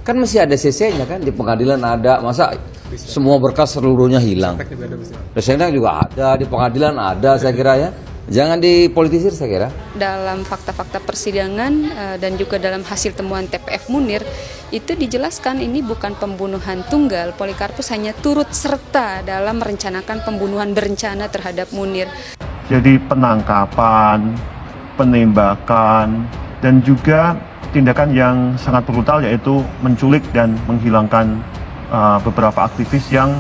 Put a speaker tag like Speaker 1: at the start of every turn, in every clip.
Speaker 1: Kan masih ada CC-nya kan, di pengadilan ada, masa semua berkas seluruhnya hilang. Resenda juga ada, di pengadilan ada, saya kira ya. Jangan dipolitisir saya kira.
Speaker 2: Dalam fakta-fakta persidangan dan juga dalam hasil temuan TPF Munir, itu dijelaskan ini bukan pembunuhan tunggal. Polikarpus hanya turut serta dalam merencanakan pembunuhan berencana terhadap Munir.
Speaker 3: Jadi penangkapan, penembakan, dan juga tindakan yang sangat brutal yaitu menculik dan menghilangkan beberapa aktivis yang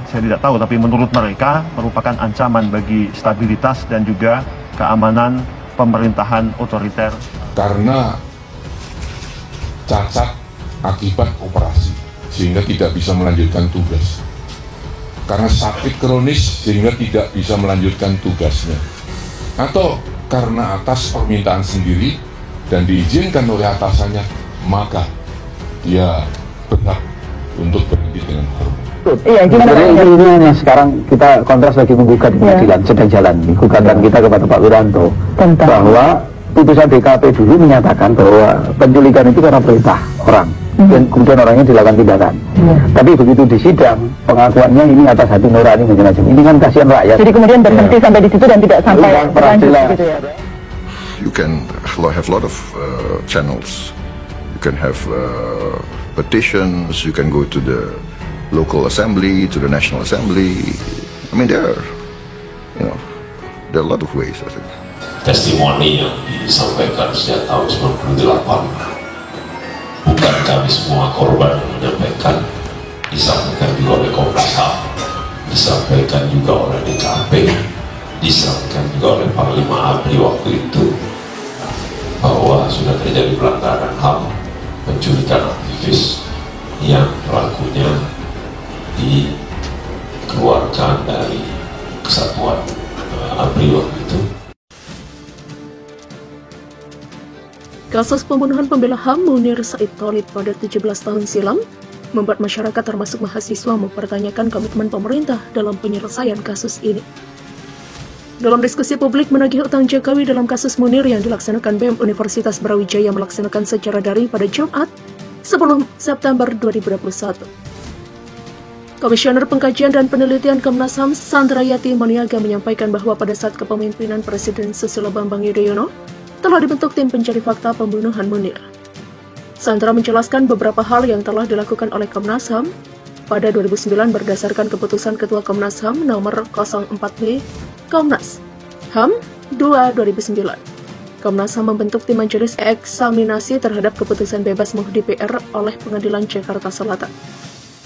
Speaker 3: saya tidak tahu, tapi menurut mereka merupakan ancaman bagi stabilitas dan juga keamanan pemerintahan otoriter.
Speaker 4: Karena cacat akibat operasi sehingga tidak bisa melanjutkan tugas. Karena sakit kronis sehingga tidak bisa melanjutkan tugasnya. Atau karena atas permintaan sendiri dan diizinkan oleh atasannya, maka dia berhak untuk berhenti dengan hormat.
Speaker 5: Iya, ini yang sekarang kita kontras lagi menggugat di pengadilan, sedang jalan gugatan kita kepada Pak Wiranto bahwa putusan DKP dulu menyatakan bahwa penculikan itu karena perintah orang dan kemudian orangnya dilakukan tindakan. Tapi begitu di sidang pengakuannya ini atas hati nurani macam-macam. Ini kan kasihan rakyat. Jadi kemudian berhenti sampai di situ dan tidak sampai berlanjut gitu ya.
Speaker 6: You can have a lot of channels. You can have petitions. You can go to the local assembly, to the national assembly. I mean, there are a lot of ways, I think.
Speaker 7: Testimoni yang disampaikan sejak tahun 98 bukan kami semua korban yang menyampaikan, disampaikan juga oleh Komnas HAM, disampaikan juga oleh DKP, disampaikan juga oleh Panglima ABRI waktu itu bahwa sudah terjadi pelanggaran HAM, penculikan aktivis yang pelakunya dikeluarkan dari kesatuan ABRI waktu itu.
Speaker 8: Kasus pembunuhan pembela HAM Munir Said Thalib pada 17 tahun silam membuat masyarakat termasuk mahasiswa mempertanyakan komitmen pemerintah dalam penyelesaian kasus ini. Dalam diskusi publik menagih utang Jokowi dalam kasus Munir yang dilaksanakan BEM Universitas Brawijaya melaksanakan secara daring pada Jumat 10 September 2021. Komisioner Pengkajian dan Penelitian Komnas HAM Sandrayati Maniaga menyampaikan bahwa pada saat kepemimpinan Presiden Susilo Bambang Yudhoyono telah dibentuk tim pencari fakta pembunuhan Munir. Sandra menjelaskan beberapa hal yang telah dilakukan oleh Komnas HAM pada 2009 berdasarkan keputusan Ketua Komnas HAM nomor 04B Komnas HAM 2/2009. Komnas HAM membentuk tim majelis eksaminasi terhadap keputusan bebas Muhdi PR oleh Pengadilan Jakarta Selatan.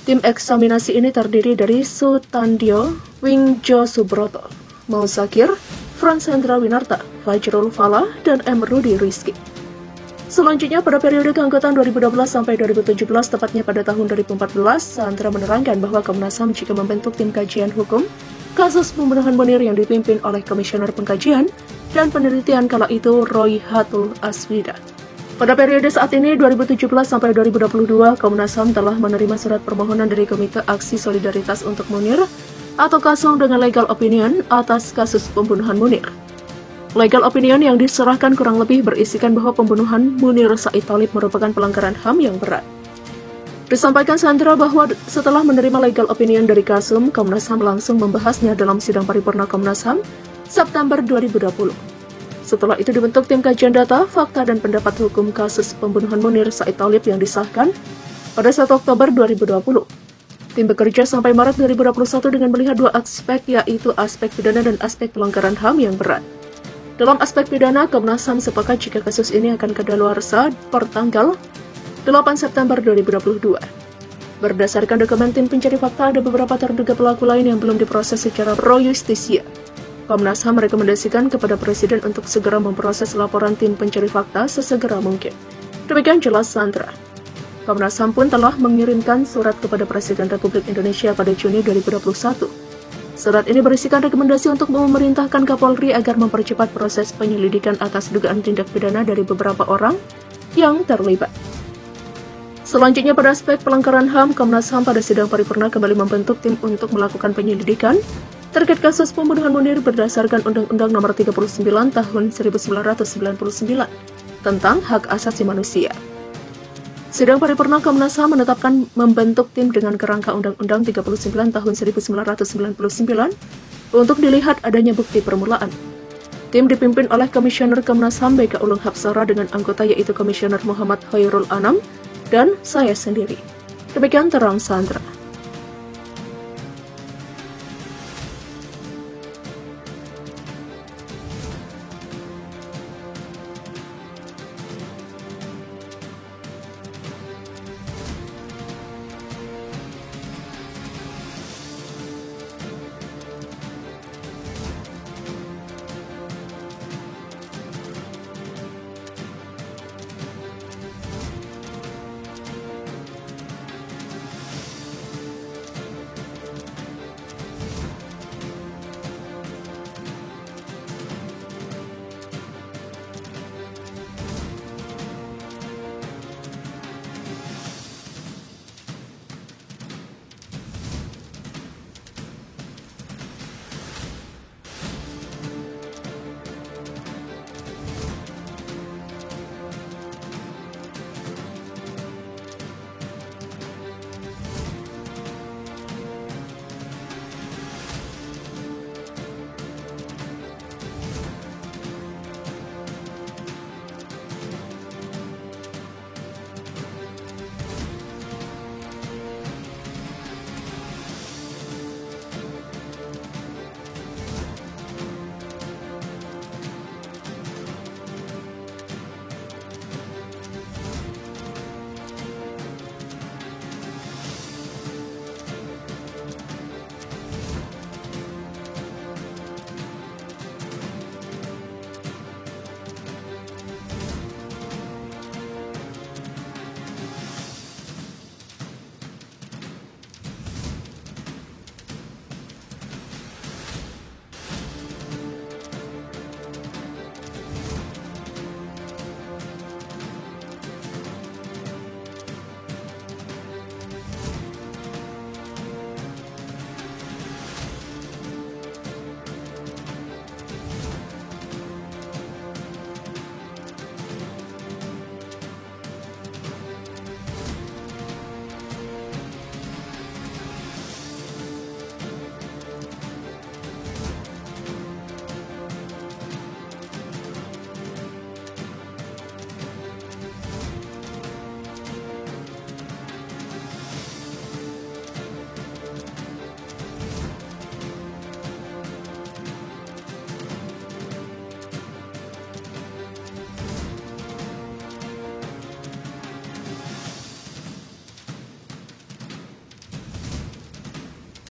Speaker 8: Tim eksaminasi ini terdiri dari Sutandio, Wingjo Subroto, Mau Zakir, Frans Hendra Winarta, Fajrul Falah, dan M. Rudi Rizky. Selanjutnya, pada periode keanggotaan 2012 sampai 2017, tepatnya pada tahun 2014, Sandra menerangkan bahwa Komnas HAM juga membentuk tim kajian hukum kasus pembunuhan Munir yang dipimpin oleh Komisioner Pengkajian dan Penelitian kala itu Roy Hatul Aswida. Pada periode saat ini, 2017 sampai 2022, Komnas HAM telah menerima surat permohonan dari Komite Aksi Solidaritas untuk Munir atau KASOM dengan legal opinion atas kasus pembunuhan Munir. Legal opinion yang diserahkan kurang lebih berisikan bahwa pembunuhan Munir Said Thalib merupakan pelanggaran HAM yang berat. Disampaikan Sandra bahwa setelah menerima legal opinion dari KASOM, Komnas HAM langsung membahasnya dalam sidang paripurna Komnas HAM September 2020. Setelah itu dibentuk tim kajian data, fakta, dan pendapat hukum kasus pembunuhan Munir Said Thalib yang disahkan pada 1 Oktober 2020. Tim bekerja sampai Maret 2021 dengan melihat dua aspek, yaitu aspek pidana dan aspek pelanggaran HAM yang berat. Dalam aspek pidana, Komnas HAM sepakat jika kasus ini akan kadaluarsa per tanggal 8 September 2022. Berdasarkan dokumen tim pencari fakta, ada beberapa terduga pelaku lain yang belum diproses secara pro justisia. Komnas HAM merekomendasikan kepada Presiden untuk segera memproses laporan tim pencari fakta sesegera mungkin. Demikian jelas Sandra. Komnas HAM pun telah mengirimkan surat kepada Presiden Republik Indonesia pada Juni 2021. Surat ini berisikan rekomendasi untuk memerintahkan Kapolri agar mempercepat proses penyelidikan atas dugaan tindak pidana dari beberapa orang yang terlibat. Selanjutnya pada aspek pelanggaran HAM, Komnas HAM pada sidang paripurna kembali membentuk tim untuk melakukan penyelidikan terkait kasus pembunuhan Munir berdasarkan Undang-Undang Nomor 39 Tahun 1999 tentang Hak Asasi Manusia. Sidang paripurna Komnas HAM menetapkan membentuk tim dengan kerangka Undang-Undang 39 tahun 1999 untuk dilihat adanya bukti permulaan. Tim dipimpin oleh Komisioner Komnas HAM BK Ulung Hapsara dengan anggota yaitu Komisioner Muhammad Khairul Anam dan saya sendiri. Demikian terang Sandra.